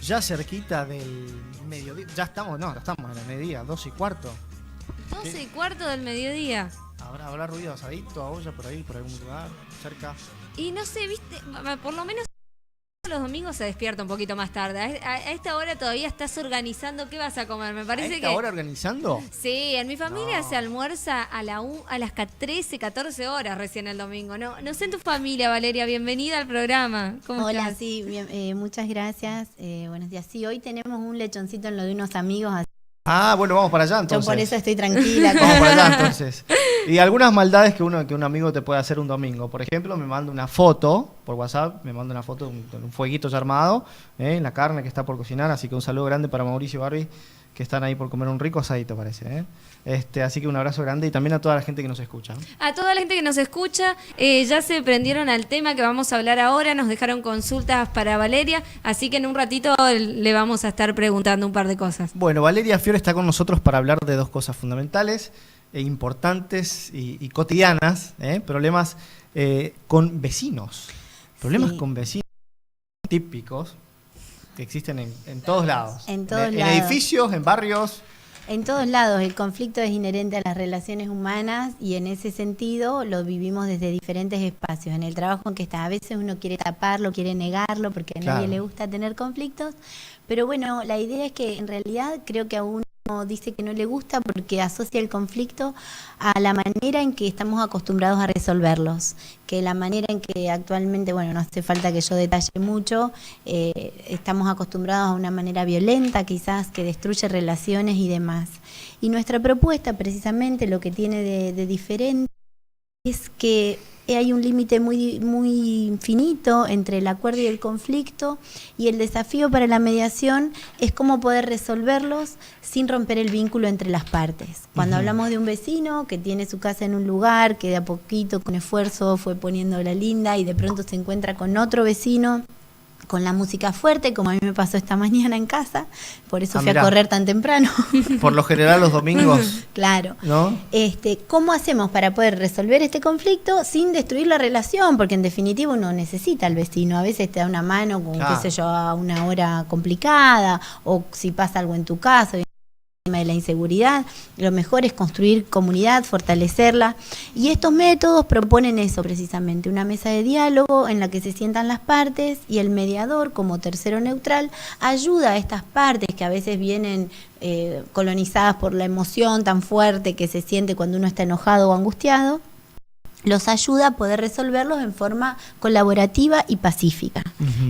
ya cerquita del mediodía. Ya estamos, no estamos en el mediodía, 12:15. 12:15 del mediodía. ¿Habrá ruido asadito, a olla por ahí, por algún lugar, cerca? Y no sé, viste, por lo menos los domingos se despierta un poquito más tarde. A esta hora todavía estás organizando qué vas a comer. Me parece ¿A esta hora organizando? Sí, en mi familia se almuerza a las 13, 14 horas recién el domingo. No sé en tu familia, Valeria, bienvenida al programa. ¿Cómo Hola, estás? sí, bien, muchas gracias. Buenos días. Sí, hoy tenemos un lechoncito en lo de unos amigos. Ah, bueno, vamos para allá entonces. Yo por eso estoy tranquila. Vamos para allá entonces. Y algunas maldades que un amigo te puede hacer un domingo. Por ejemplo, me manda una foto por WhatsApp, me manda una foto de un fueguito ya armado, la carne que está por cocinar. Así que un saludo grande para Mauricio y Barbie, que están ahí por comer un rico asadito, parece. Así que un abrazo grande y también a toda la gente que nos escucha. A toda la gente que nos escucha, ya se prendieron al tema que vamos a hablar ahora, nos dejaron consultas para Valeria, así que en un ratito le vamos a estar preguntando un par de cosas. Bueno, Valeria Fiore está con nosotros para hablar de dos cosas fundamentales, importantes y cotidianas, problemas con vecinos. Problemas Sí. con vecinos típicos que existen en todos lados. En todos en lados. edificios, en barrios. En todos lados el conflicto es inherente a las relaciones humanas y en ese sentido lo vivimos desde diferentes espacios. En el trabajo en que está, a veces uno quiere taparlo, quiere negarlo porque a nadie le gusta tener conflictos, pero bueno, la idea es que en realidad creo que a uno dice que no le gusta porque asocia el conflicto a la manera en que estamos acostumbrados a resolverlos, que la manera en que actualmente, bueno, no hace falta que yo detalle mucho, estamos acostumbrados a una manera violenta quizás que destruye relaciones y demás. Y nuestra propuesta precisamente lo que tiene de diferente es que hay un límite muy finito entre el acuerdo y el conflicto, y el desafío para la mediación es cómo poder resolverlos sin romper el vínculo entre las partes. Cuando hablamos de un vecino que tiene su casa en un lugar, que de a poquito, con esfuerzo, fue poniendo la linda y de pronto se encuentra con otro vecino con la música fuerte, como a mí me pasó esta mañana en casa, por eso fui a correr tan temprano. Por lo general los domingos. Claro. ¿No? ¿Cómo hacemos para poder resolver este conflicto sin destruir la relación? Porque en definitiva uno necesita al vecino, a veces te da una mano con, qué sé yo, a una hora complicada, o si pasa algo en tu casa, de la inseguridad, lo mejor es construir comunidad, fortalecerla, y estos métodos proponen eso precisamente, una mesa de diálogo en la que se sientan las partes y el mediador como tercero neutral ayuda a estas partes que a veces vienen colonizadas por la emoción tan fuerte que se siente cuando uno está enojado o angustiado, los ayuda a poder resolverlos en forma colaborativa y pacífica.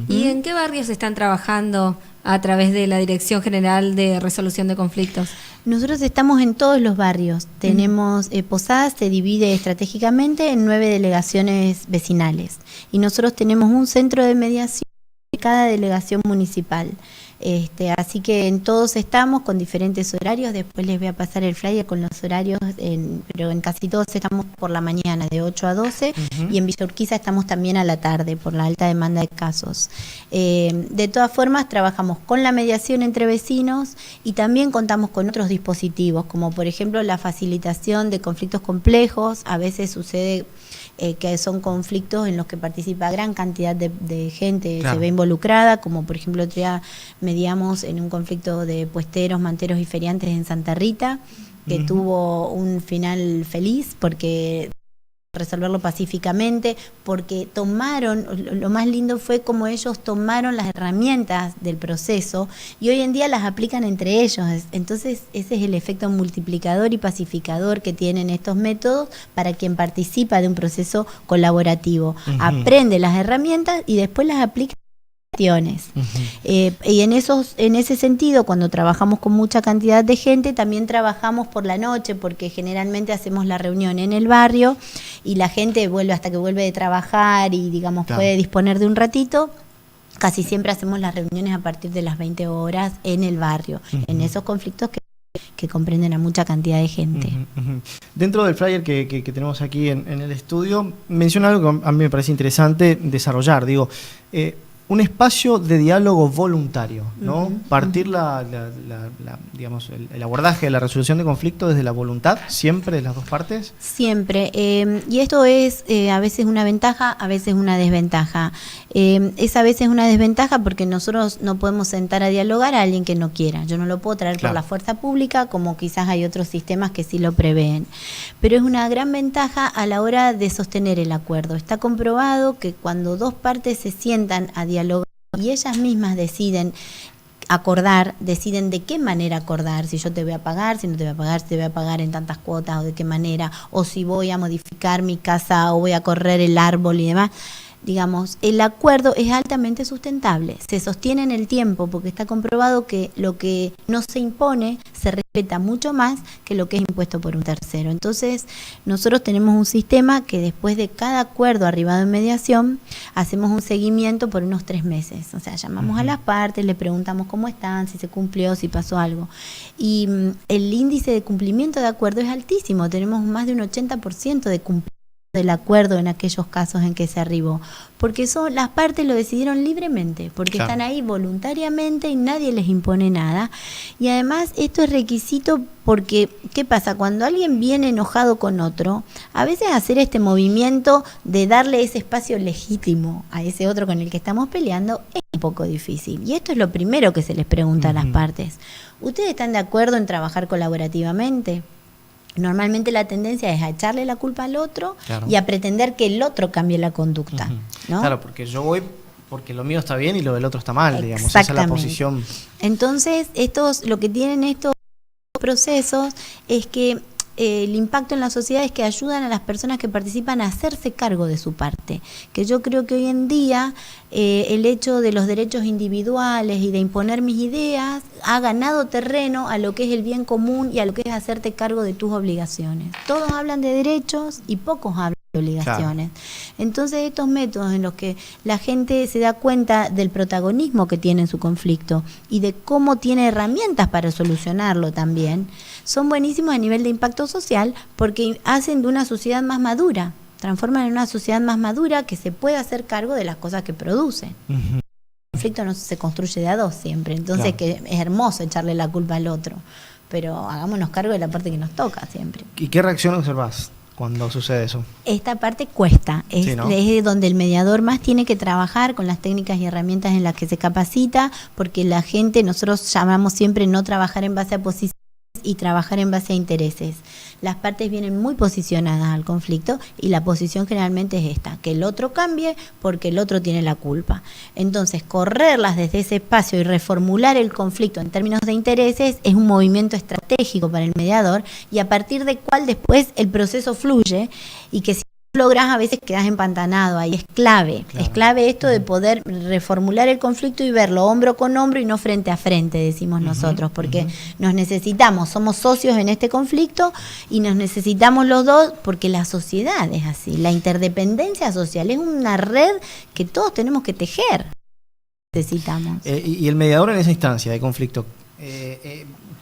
¿Y en qué barrios están trabajando a través de la Dirección General de Resolución de Conflictos? Nosotros estamos en todos los barrios. Tenemos Posadas, se divide estratégicamente en 9 delegaciones vecinales. Y nosotros tenemos un centro de mediación de cada delegación municipal. Así que en todos estamos con diferentes horarios. Después les voy a pasar el flyer con los horarios, pero en casi todos estamos por la mañana de 8 a 12 y en Villa Urquiza estamos también a la tarde por la alta demanda de casos. De todas formas trabajamos con la mediación entre vecinos y también contamos con otros dispositivos, como por ejemplo la facilitación de conflictos complejos. A veces sucede que son conflictos en los que participa gran cantidad de gente, se ve involucrada, como por ejemplo otro día mediamos en un conflicto de puesteros, manteros y feriantes en Santa Rita, que tuvo un final feliz porque resolverlo pacíficamente, porque tomaron, lo más lindo fue como ellos tomaron las herramientas del proceso y hoy en día las aplican entre ellos. Entonces ese es el efecto multiplicador y pacificador que tienen estos métodos para quien participa de un proceso colaborativo. Aprende las herramientas y después las aplica. Y en ese sentido, cuando trabajamos con mucha cantidad de gente, también trabajamos por la noche, porque generalmente hacemos la reunión en el barrio y la gente vuelve hasta que vuelve de trabajar y digamos puede disponer de un ratito. Casi siempre hacemos las reuniones a partir de las 20 horas en el barrio, en esos conflictos que comprenden a mucha cantidad de gente. Dentro del flyer que tenemos aquí en el estudio, menciona algo que a mí me parece interesante desarrollar. Digo, un espacio de diálogo voluntario, ¿no? Ujú, Partir digamos, el abordaje de la resolución de conflictos desde la voluntad, siempre de las dos partes. Siempre, y esto es a veces una ventaja, a veces una desventaja. Es a veces una desventaja porque nosotros no podemos sentar a dialogar a alguien que no quiera. Yo no lo puedo traer por la fuerza pública, como quizás hay otros sistemas que sí lo prevén. Pero es una gran ventaja a la hora de sostener el acuerdo. Está comprobado que cuando dos partes se sientan a dialogar y ellas mismas deciden acordar, deciden de qué manera acordar, si yo te voy a pagar, si no te voy a pagar, si te voy a pagar en tantas cuotas o de qué manera, o si voy a modificar mi casa o voy a correr el árbol y demás. Digamos, el acuerdo es altamente sustentable, se sostiene en el tiempo porque está comprobado que lo que no se impone se respeta mucho más que lo que es impuesto por un tercero. Entonces, nosotros tenemos un sistema que después de cada acuerdo arribado en mediación, hacemos un seguimiento por unos 3 meses. O sea, llamamos a las partes, le preguntamos cómo están, si se cumplió, si pasó algo. Y el índice de cumplimiento de acuerdo es altísimo, tenemos más de un 80% de cumplimiento del acuerdo en aquellos casos en que se arribó, porque las partes lo decidieron libremente, porque están ahí voluntariamente y nadie les impone nada. Y además esto es requisito porque, ¿qué pasa? Cuando alguien viene enojado con otro, a veces hacer este movimiento de darle ese espacio legítimo a ese otro con el que estamos peleando es un poco difícil. Y esto es lo primero que se les pregunta a las partes. ¿Ustedes están de acuerdo en trabajar colaborativamente? Normalmente la tendencia es a echarle la culpa al otro y a pretender que el otro cambie la conducta, ¿no? Claro, porque yo voy porque lo mío está bien y lo del otro está mal, digamos. Esa es la posición. Entonces, lo que tienen estos procesos es que el impacto en la sociedad es que ayudan a las personas que participan a hacerse cargo de su parte. Que yo creo que hoy en día el hecho de los derechos individuales y de imponer mis ideas ha ganado terreno a lo que es el bien común y a lo que es hacerte cargo de tus obligaciones. Todos hablan de derechos y pocos hablan de obligaciones. Entonces estos métodos en los que la gente se da cuenta del protagonismo que tiene en su conflicto y de cómo tiene herramientas para solucionarlo también, son buenísimos a nivel de impacto social porque hacen de una sociedad más madura, transforman en una sociedad más madura que se puede hacer cargo de las cosas que produce. El conflicto no se construye de a dos siempre, entonces que es hermoso echarle la culpa al otro, pero hagámonos cargo de la parte que nos toca siempre. ¿Y qué reacción observás cuando sucede eso? Esta parte cuesta, Sí, ¿no? es donde el mediador más tiene que trabajar con las técnicas y herramientas en las que se capacita, porque la gente, nosotros llamamos siempre no trabajar en base a posiciones y trabajar en base a intereses. Las partes vienen muy posicionadas al conflicto y la posición generalmente es esta, que el otro cambie porque el otro tiene la culpa. Entonces, correrlas desde ese espacio y reformular el conflicto en términos de intereses es un movimiento estratégico para el mediador y a partir de cual después el proceso fluye y que si logras a veces quedas empantanado, ahí es clave, es clave esto de poder reformular el conflicto y verlo hombro con hombro y no frente a frente, decimos nosotros, porque nos necesitamos, somos socios en este conflicto y nos necesitamos los dos porque la sociedad es así, la interdependencia social es una red que todos tenemos que tejer, necesitamos. Y el mediador en esa instancia de conflicto,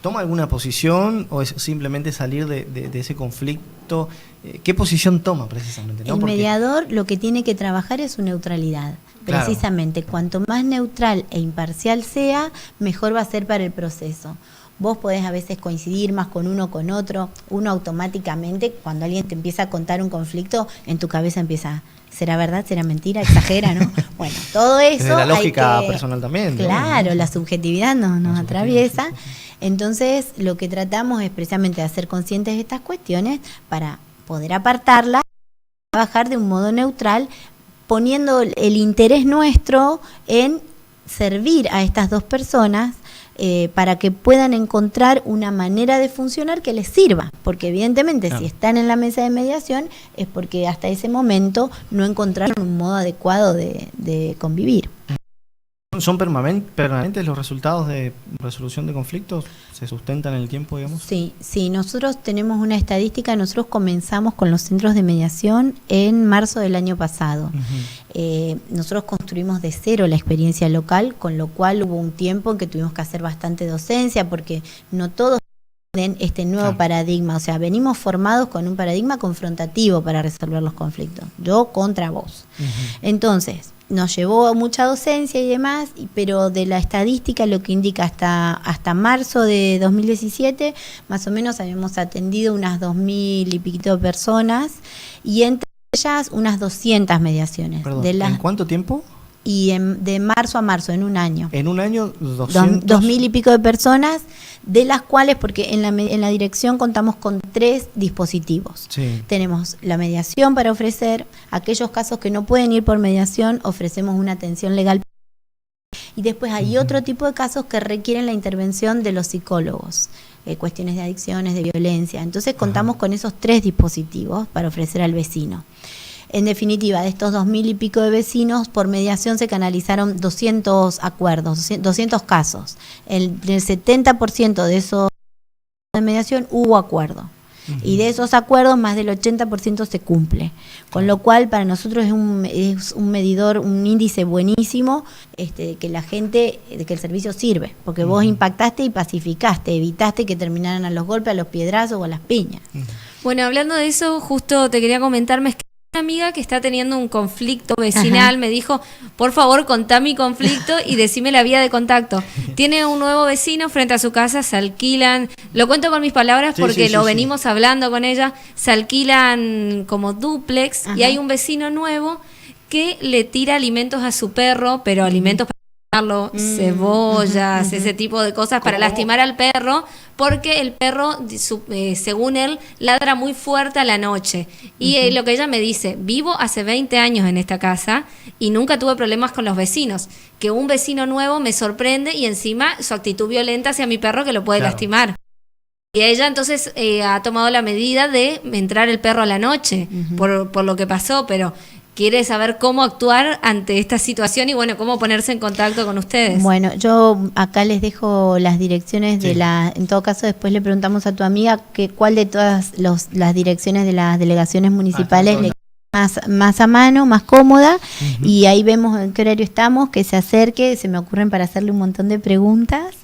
¿toma alguna posición o es simplemente salir de ese conflicto? ¿Qué posición toma precisamente? ¿No? El mediador lo que tiene que trabajar es su neutralidad. Precisamente, cuanto más neutral e imparcial sea, mejor va a ser para el proceso. Vos podés a veces coincidir más con uno o con otro. Uno automáticamente, cuando alguien te empieza a contar un conflicto, en tu cabeza empieza, ¿será verdad? ¿Será mentira? ¿Exagera? ¿No? Bueno, todo eso... Desde la lógica personal también. Claro, ¿no? La subjetividad nos atraviesa. Entonces, lo que tratamos es precisamente de hacer conscientes de estas cuestiones para poder apartarlas y trabajar de un modo neutral, poniendo el interés nuestro en servir a estas dos personas para que puedan encontrar una manera de funcionar que les sirva, porque evidentemente si están en la mesa de mediación es porque hasta ese momento no encontraron un modo adecuado de convivir. ¿Son permanentes los resultados de resolución de conflictos? ¿Se sustentan en el tiempo, digamos? Sí, nosotros tenemos una estadística, nosotros comenzamos con los centros de mediación en marzo del año pasado. Nosotros construimos de cero la experiencia local, con lo cual hubo un tiempo en que tuvimos que hacer bastante docencia, porque no todos tienen este nuevo paradigma, o sea, venimos formados con un paradigma confrontativo para resolver los conflictos, yo contra vos. Entonces, nos llevó mucha docencia y demás, pero de la estadística lo que indica hasta marzo de 2017, más o menos habíamos atendido unas 2.000 y piquito de personas, y entre ellas unas 200 mediaciones. Perdón, ¿en cuánto tiempo? Y de marzo a marzo, en un año. En un año, 200... 2.000 y pico de personas, de las cuales, porque en la dirección contamos con 3 dispositivos. Sí. Tenemos la mediación para ofrecer, aquellos casos que no pueden ir por mediación, ofrecemos una atención legal. Y después hay otro tipo de casos que requieren la intervención de los psicólogos, cuestiones de adicciones, de violencia. Entonces contamos con esos 3 dispositivos para ofrecer al vecino. En definitiva, de estos 2.000 y pico de vecinos, por mediación se canalizaron 200 acuerdos, 200 casos. En el 70% de esos de mediación hubo acuerdo. Y de esos acuerdos, más del 80% se cumple. Con lo cual, para nosotros es un medidor, un índice buenísimo, de que la gente, de que el servicio sirve. Porque vos impactaste y pacificaste, evitaste que terminaran a los golpes, a los piedrazos o a las piñas. Bueno, hablando de eso, justo te quería comentar, una amiga que está teniendo un conflicto vecinal. Me dijo, por favor, contá mi conflicto y decime la vía de contacto. Tiene un nuevo vecino frente a su casa, se alquilan, lo cuento con mis palabras porque lo venimos hablando con ella, se alquilan como dúplex. Y hay un vecino nuevo que le tira alimentos a su perro, pero alimentos para cebollas, ese tipo de cosas para lastimar al perro, porque el perro, según él, ladra muy fuerte a la noche. Y lo que ella me dice, vivo hace 20 años en esta casa y nunca tuve problemas con los vecinos. Que un vecino nuevo me sorprende y encima su actitud violenta hacia mi perro que lo puede lastimar. Y ella entonces ha tomado la medida de entrar el perro a la noche por lo que pasó, pero quiere saber cómo actuar ante esta situación y bueno, cómo ponerse en contacto con ustedes. Bueno, yo acá les dejo las direcciones de en todo caso después le preguntamos a tu amiga cuál de todas las direcciones de las delegaciones municipales le queda más a mano, más cómoda, y ahí vemos en qué horario estamos, que se acerque, se me ocurren para hacerle un montón de preguntas.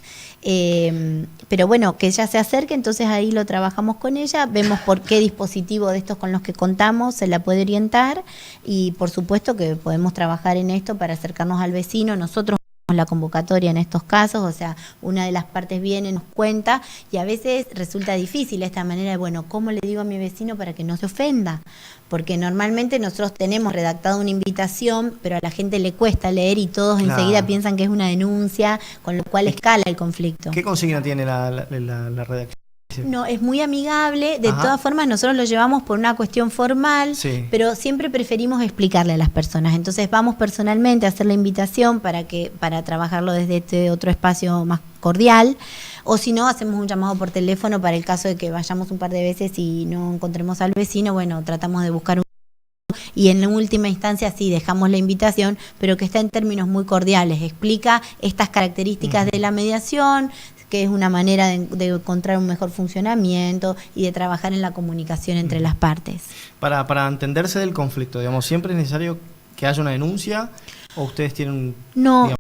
Pero bueno, que ella se acerque, entonces ahí lo trabajamos con ella, vemos por qué dispositivo de estos con los que contamos se la puede orientar, y por supuesto que podemos trabajar en esto para acercarnos al vecino. Nosotros la convocatoria en estos casos, o sea, una de las partes viene, nos cuenta, y a veces resulta difícil esta manera de, bueno, ¿cómo le digo a mi vecino para que no se ofenda? Porque normalmente nosotros tenemos redactado una invitación, pero a la gente le cuesta leer y todos enseguida piensan que es una denuncia, con lo cual escala el conflicto. ¿Qué consigna tiene la redacción? No, es muy amigable. De todas formas, nosotros lo llevamos por una cuestión formal, pero siempre preferimos explicarle a las personas. Entonces vamos personalmente a hacer la invitación para trabajarlo desde este otro espacio más cordial, o si no, hacemos un llamado por teléfono para el caso de que vayamos un par de veces y no encontremos al vecino. Bueno, tratamos de buscar y en la última instancia sí dejamos la invitación, pero que está en términos muy cordiales, explica estas características de la mediación, que es una manera de encontrar un mejor funcionamiento y de trabajar en la comunicación entre las partes. Para entenderse del conflicto, digamos, ¿siempre es necesario que haya una denuncia o ustedes tienen...? No,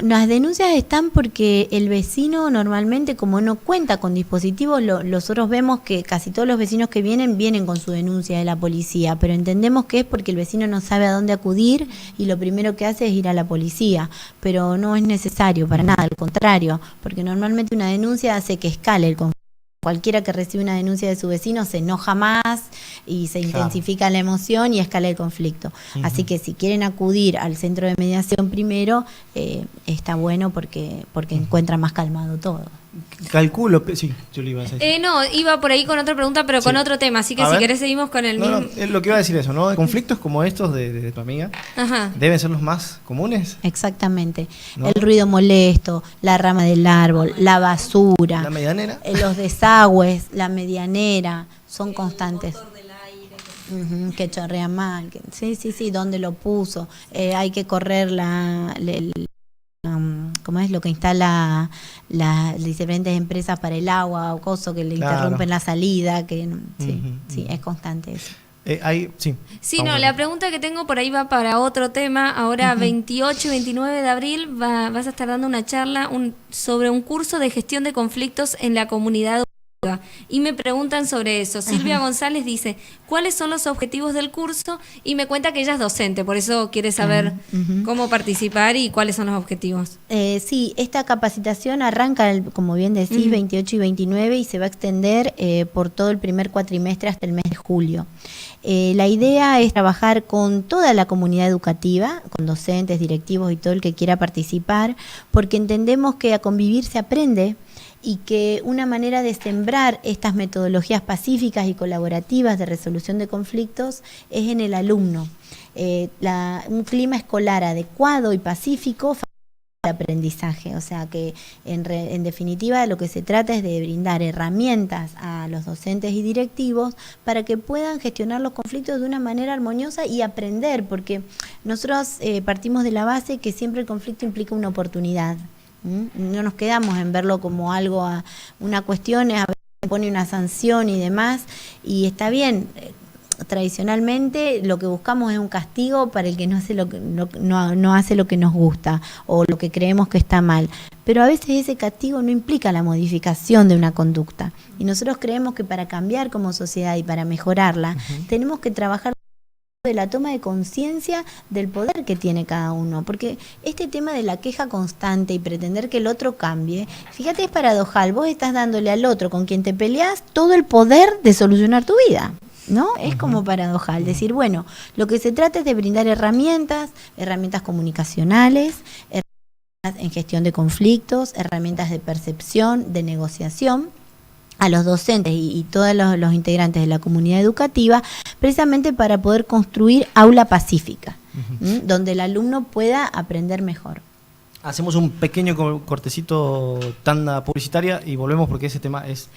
las denuncias están porque el vecino normalmente, como no cuenta con dispositivos, nosotros vemos que casi todos los vecinos que vienen con su denuncia de la policía, pero entendemos que es porque el vecino no sabe a dónde acudir y lo primero que hace es ir a la policía, pero no es necesario para nada, al contrario, porque normalmente una denuncia hace que escale el conflicto. Cualquiera que recibe una denuncia de su vecino se enoja más y se intensifica la emoción y escala el conflicto. Así que si quieren acudir al centro de mediación primero, está bueno porque encuentra más calmado todo. Calculo, sí, yo le iba a decir. No, iba por ahí con otra pregunta, pero con otro tema, así que si querés seguimos con el mismo. No, lo que iba a decir eso, ¿no? Conflictos como estos de tu amiga deben ser los más comunes. Exactamente. ¿No? El ruido molesto, la rama del árbol, la basura, la medianera, los desagües, la medianera, son constantes. Que chorrea mal, sí, ¿dónde lo puso? Hay que correr ¿cómo es lo que instala las diferentes empresas para el agua o cosas que le interrumpen la salida? Que sí, es constante eso. La pregunta que tengo por ahí va para otro tema. Ahora 28 y 29 de abril vas a estar dando una charla sobre un curso de gestión de conflictos en la comunidad y me preguntan sobre eso. Silvia González dice, ¿cuáles son los objetivos del curso? Y me cuenta que ella es docente, por eso quiere saber cómo participar y cuáles son los objetivos. Sí, esta capacitación arranca, como bien decís, 28 y 29 y se va a extender por todo el primer cuatrimestre hasta el mes de julio. La idea es trabajar con toda la comunidad educativa, con docentes, directivos y todo el que quiera participar, porque entendemos que a convivir se aprende y que una manera de sembrar estas metodologías pacíficas y colaborativas de resolución de conflictos es en el alumno. Un clima escolar adecuado y pacífico de aprendizaje, o sea que en definitiva lo que se trata es de brindar herramientas a los docentes y directivos para que puedan gestionar los conflictos de una manera armoniosa y aprender, porque nosotros partimos de la base que siempre el conflicto implica una oportunidad. No nos quedamos en verlo como algo, una cuestión, a veces se pone una sanción y demás, y está bien. Tradicionalmente lo que buscamos es un castigo para el que no hace no hace lo que nos gusta o lo que creemos que está mal, pero a veces ese castigo no implica la modificación de una conducta, y nosotros creemos que para cambiar como sociedad y para mejorarla tenemos que trabajar de la toma de conciencia del poder que tiene cada uno, porque este tema de la queja constante y pretender que el otro cambie, fíjate, es paradojal. Vos estás dándole al otro con quien te peleás todo el poder de solucionar tu vida, ¿no? Es como paradojal decir, bueno, lo que se trata es de brindar herramientas comunicacionales, herramientas en gestión de conflictos, herramientas de percepción, de negociación a los docentes y todos los integrantes de la comunidad educativa, precisamente para poder construir aula pacífica, donde el alumno pueda aprender mejor. Hacemos un pequeño cortecito, tanda publicitaria, y volvemos porque ese tema es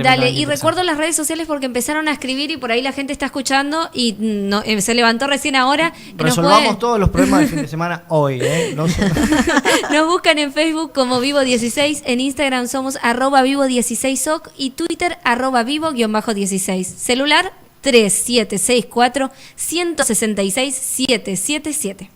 Dale, y recuerdo las redes sociales porque empezaron a escribir y por ahí la gente está escuchando y no, se levantó recién ahora. Resolvamos todos los problemas del fin de semana hoy, Nos buscan en Facebook como Vivo16, en Instagram somos @Vivo16soc y Twitter @Vivo_16. Celular 3764 166 777.